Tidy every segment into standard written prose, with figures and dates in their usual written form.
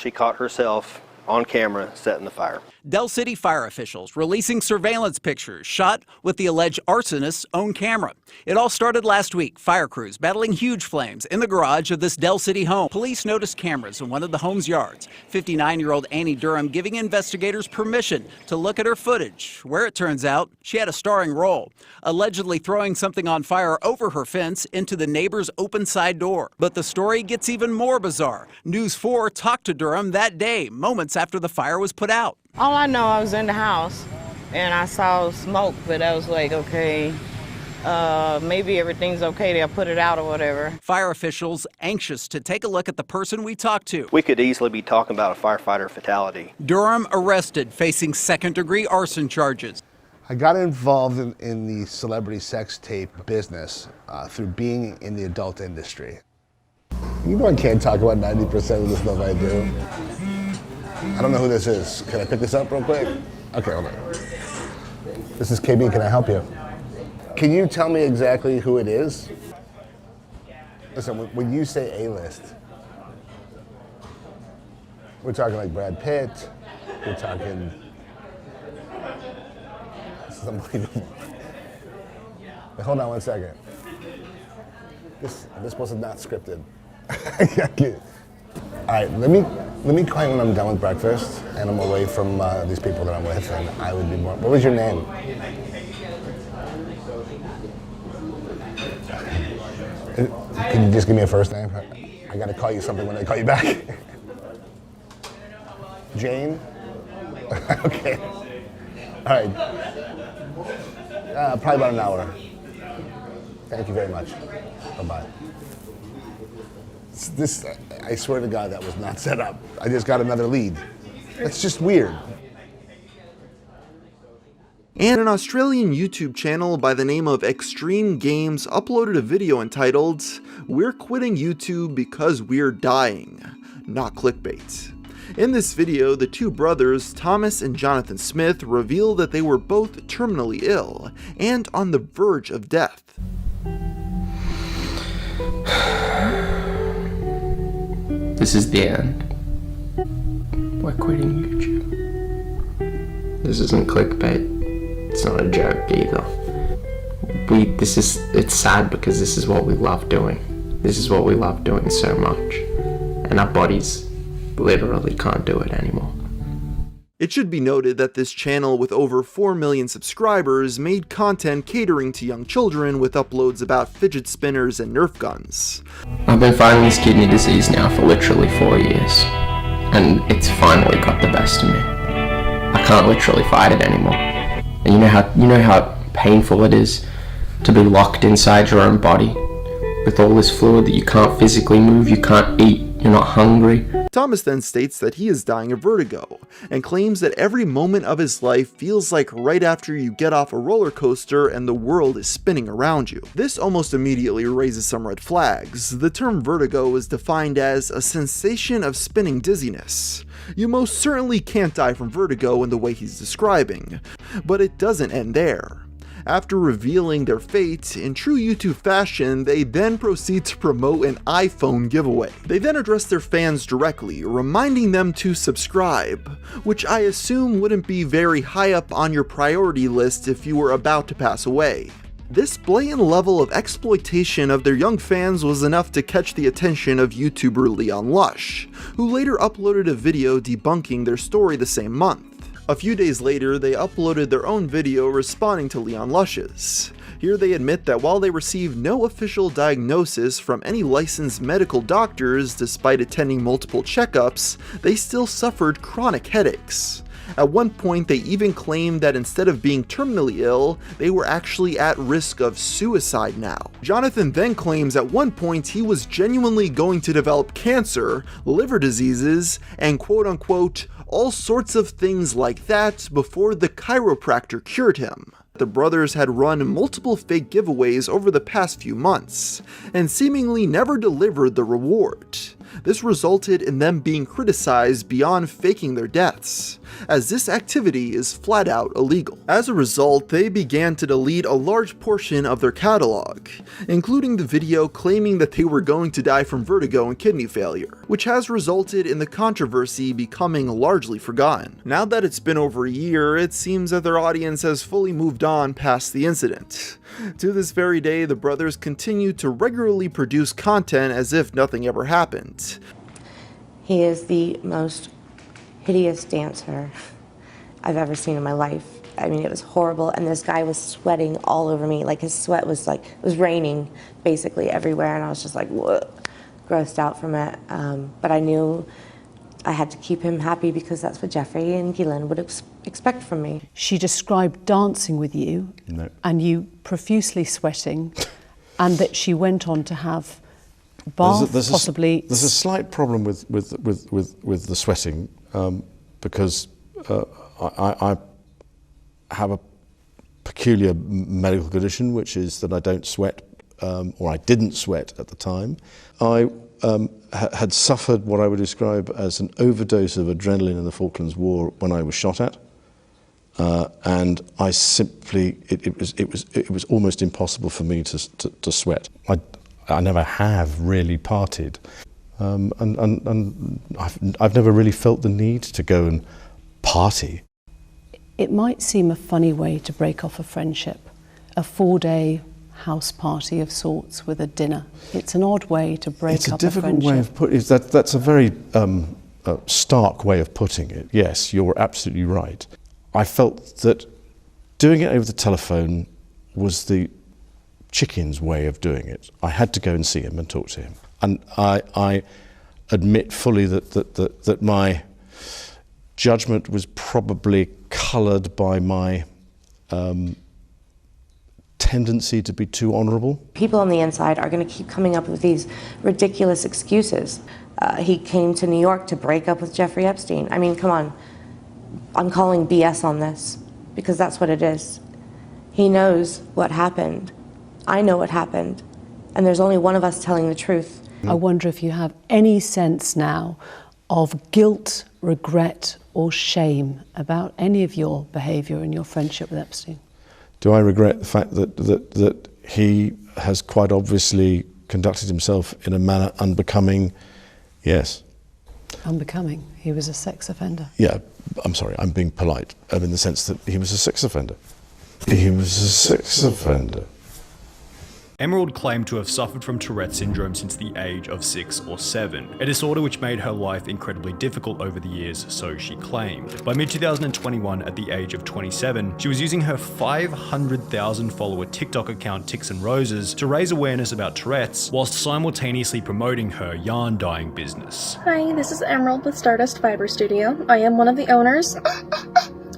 she caught herself on camera setting the fire. Del City fire officials releasing surveillance pictures shot with the alleged arsonist's own camera. It all started last week. Fire crews battling huge flames in the garage of this Del City home. Police noticed cameras in one of the home's yards. 59-year-old Annie Durham giving investigators permission to look at her footage, where it turns out she had a starring role, allegedly throwing something on fire over her fence into the neighbor's open side door. But the story gets even more bizarre. News 4 talked to Durham that day, moments after the fire was put out. All I know, I was in the house and I saw smoke, but I was like, okay, maybe everything's okay, they'll put it out or whatever. Fire officials anxious to take a look at the person we talked to. We could easily be talking about a firefighter fatality. Durham arrested, facing second-degree arson charges. I got involved in the celebrity sex tape business through being in the adult industry. You know I can't talk about 90% of the stuff I do. I don't know who this is. Can I pick this up real quick? Okay, hold on. This is KB, can I help you? Can you tell me exactly who it is? Listen, when you say A-list, we're talking like Brad Pitt, we're talking, this is unbelievable. Wait, hold on one second. This wasn't not scripted. All right, let me call you when I'm done with breakfast and I'm away from these people that I'm with, and I would be more. What was your name? Can you just give me a first name? I gotta call you something when I call you back. Jane? Okay. All right. Probably about an hour. Thank you very much. Bye-bye. This, I swear to God, that was not set up. I just got another lead. It's just weird. And an Australian YouTube channel by the name of XtremeGamez uploaded a video entitled, "We're quitting YouTube because we're dying, not clickbait." In this video, the two brothers, Thomas and Jonathan Smith, reveal that they were both terminally ill and on the verge of death. This is the end. We're quitting YouTube. This isn't clickbait. It's not a joke either. It's sad because this is what we love doing. This is what we love doing so much. And our bodies literally can't do it anymore. It should be noted that this channel with over 4 million subscribers made content catering to young children with uploads about fidget spinners and Nerf guns. I've been fighting this kidney disease now for literally 4 years, and it's finally got the best of me. I can't literally fight it anymore. And you know how painful it is to be locked inside your own body with all this fluid that you can't physically move, you can't eat, you're not hungry. Thomas then states that he is dying of vertigo, and claims that every moment of his life feels like right after you get off a roller coaster and the world is spinning around you. This almost immediately raises some red flags. The term vertigo is defined as a sensation of spinning dizziness. You most certainly can't die from vertigo in the way he's describing, but it doesn't end there. After revealing their fate, in true YouTube fashion, they then proceed to promote an iPhone giveaway. They then address their fans directly, reminding them to subscribe, which I assume wouldn't be very high up on your priority list if you were about to pass away. This blatant level of exploitation of their young fans was enough to catch the attention of YouTuber Leon Lush, who later uploaded a video debunking their story the same month. A few days later, they uploaded their own video responding to Leon Lush's. Here they admit that while they received no official diagnosis from any licensed medical doctors despite attending multiple checkups, they still suffered chronic headaches. At one point, they even claimed that instead of being terminally ill, they were actually at risk of suicide now. Jonathan then claims at one point he was genuinely going to develop cancer, liver diseases, and quote-unquote, all sorts of things like that before the chiropractor cured him. The brothers had run multiple fake giveaways over the past few months, and seemingly never delivered the reward. This resulted in them being criticized beyond faking their deaths, as this activity is flat out illegal. As a result, they began to delete a large portion of their catalog, including the video claiming that they were going to die from vertigo and kidney failure, which has resulted in the controversy becoming largely forgotten. Now that it's been over a year, it seems that their audience has fully moved on past the incident. To this very day, the brothers continue to regularly produce content as if nothing ever happened. He is the most hideous dancer I've ever seen in my life. I mean, it was horrible, and this guy was sweating all over me. Like, his sweat was like, it was raining basically everywhere, and I was just like, whoa, grossed out from it. But I knew I had to keep him happy because that's what Jeffrey and Gillian would expect from me. She described dancing with you, and you profusely sweating, and that she went on to have bath, possibly. There's a slight problem with the sweating because I have a peculiar medical condition, which is that I don't sweat, or I didn't sweat at the time. I had suffered what I would describe as an overdose of adrenaline in the Falklands War when I was shot at, and I simply it was almost impossible for me to sweat. I never have really partied, and I've never really felt the need to go and party. It might seem a funny way to break off a friendship, a 4-day house party of sorts with a dinner. It's an odd way to break up a friendship. It's a difficult way of putting it. That's a very stark way of putting it. Yes, you're absolutely right. I felt that doing it over the telephone was the chicken's way of doing it. I had to go and see him and talk to him. And I admit fully that my judgment was probably coloured by my tendency to be too honourable. People on the inside are going to keep coming up with these ridiculous excuses. He came to New York to break up with Jeffrey Epstein. I mean, come on. I'm calling BS on this because that's what it is. He knows what happened. I know what happened. And there's only one of us telling the truth. I wonder if you have any sense now of guilt, regret, or shame about any of your behaviour and your friendship with Epstein. Do I regret the fact that he has quite obviously conducted himself in a manner unbecoming? Yes. Unbecoming? He was a sex offender. Yeah, I'm sorry, I'm being polite, in the sense that he was a sex offender. He was a sex offender. Emerald claimed to have suffered from Tourette's syndrome since the age of 6 or 7, a disorder which made her life incredibly difficult over the years, so she claimed. By mid-2021, at the age of 27, she was using her 500,000 follower TikTok account Tics and Roses to raise awareness about Tourette's, whilst simultaneously promoting her yarn dyeing business. Hi, this is Emerald with Stardust Fiber Studio. I am one of the owners.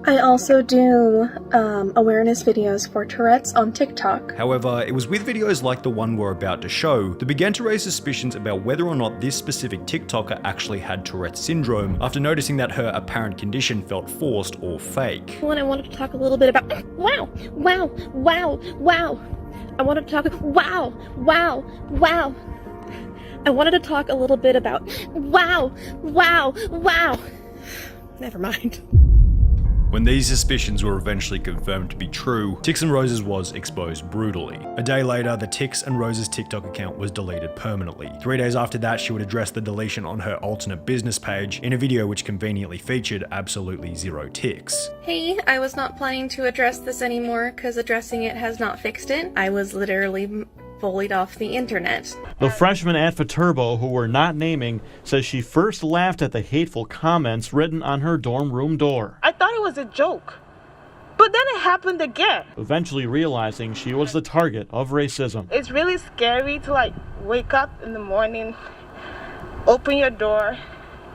I also do awareness videos for Tourette's on TikTok. However, it was with videos like the one we're about to show that began to raise suspicions about whether or not this specific TikToker actually had Tourette's syndrome after noticing that her apparent condition felt forced or fake. When I wanted to talk a little bit about wow. I wanted to talk wow. I wanted to talk a little bit about wow. Never mind. When these suspicions were eventually confirmed to be true, Tics and Roses was exposed brutally. A day later, the Tics and Roses TikTok account was deleted permanently. 3 days after that, she would address the deletion on her alternate business page in a video which conveniently featured absolutely zero tics. Hey, I was not planning to address this anymore because addressing it has not fixed it. I was literally bullied off the internet. The freshman at Faturbo, who we're not naming, says she first laughed at the hateful comments written on her dorm room door. I thought it was a joke, but then it happened again. Eventually realizing she was the target of racism. It's really scary to wake up in the morning, open your door,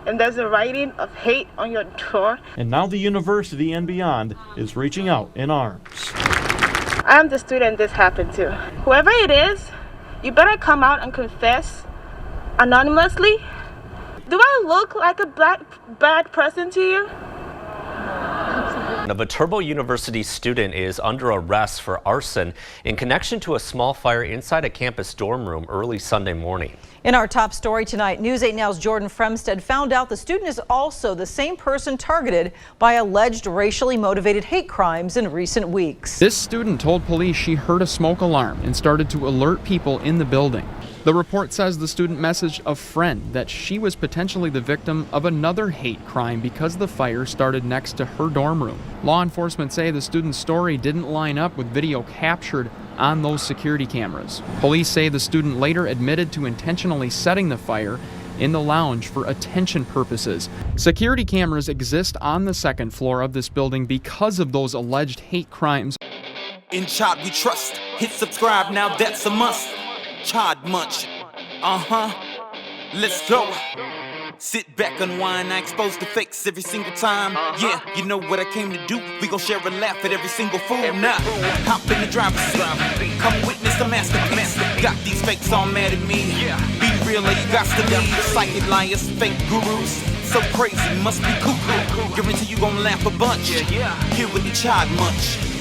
and there's a writing of hate on your door. And now the university and beyond is reaching out in arms. I'm the student this happened to. Whoever it is, you better come out and confess anonymously. Do I look like a bad person to you? Absolutely. A Viterbo University student is under arrest for arson in connection to a small fire inside a campus dorm room early Sunday morning. In our top story tonight, News 8 Now's Jordan Fremstead found out the student is also the same person targeted by alleged racially motivated hate crimes in recent weeks. This student told police she heard a smoke alarm and started to alert people in the building. The report says the student messaged a friend that she was potentially the victim of another hate crime because the fire started next to her dorm room. Law enforcement say the student's story didn't line up with video captured on those security cameras. Police say the student later admitted to intentionally setting the fire in the lounge for attention purposes. Security cameras exist on the second floor of this building because of those alleged hate crimes. In Chad we trust. Hit subscribe now, that's a must. Cringemunch. Let's go. Sit back, unwind, I expose the fakes every single time. Yeah, you know what I came to do. We gon' share a laugh at every single fool. Now, hop in the driver's seat. Come witness the masterpiece. Got these fakes all mad at me. Be real or you got to leave. Psychic liars, fake gurus. So crazy, must be cuckoo. Guarantee you gon' laugh a bunch. Here with the Cringemunch.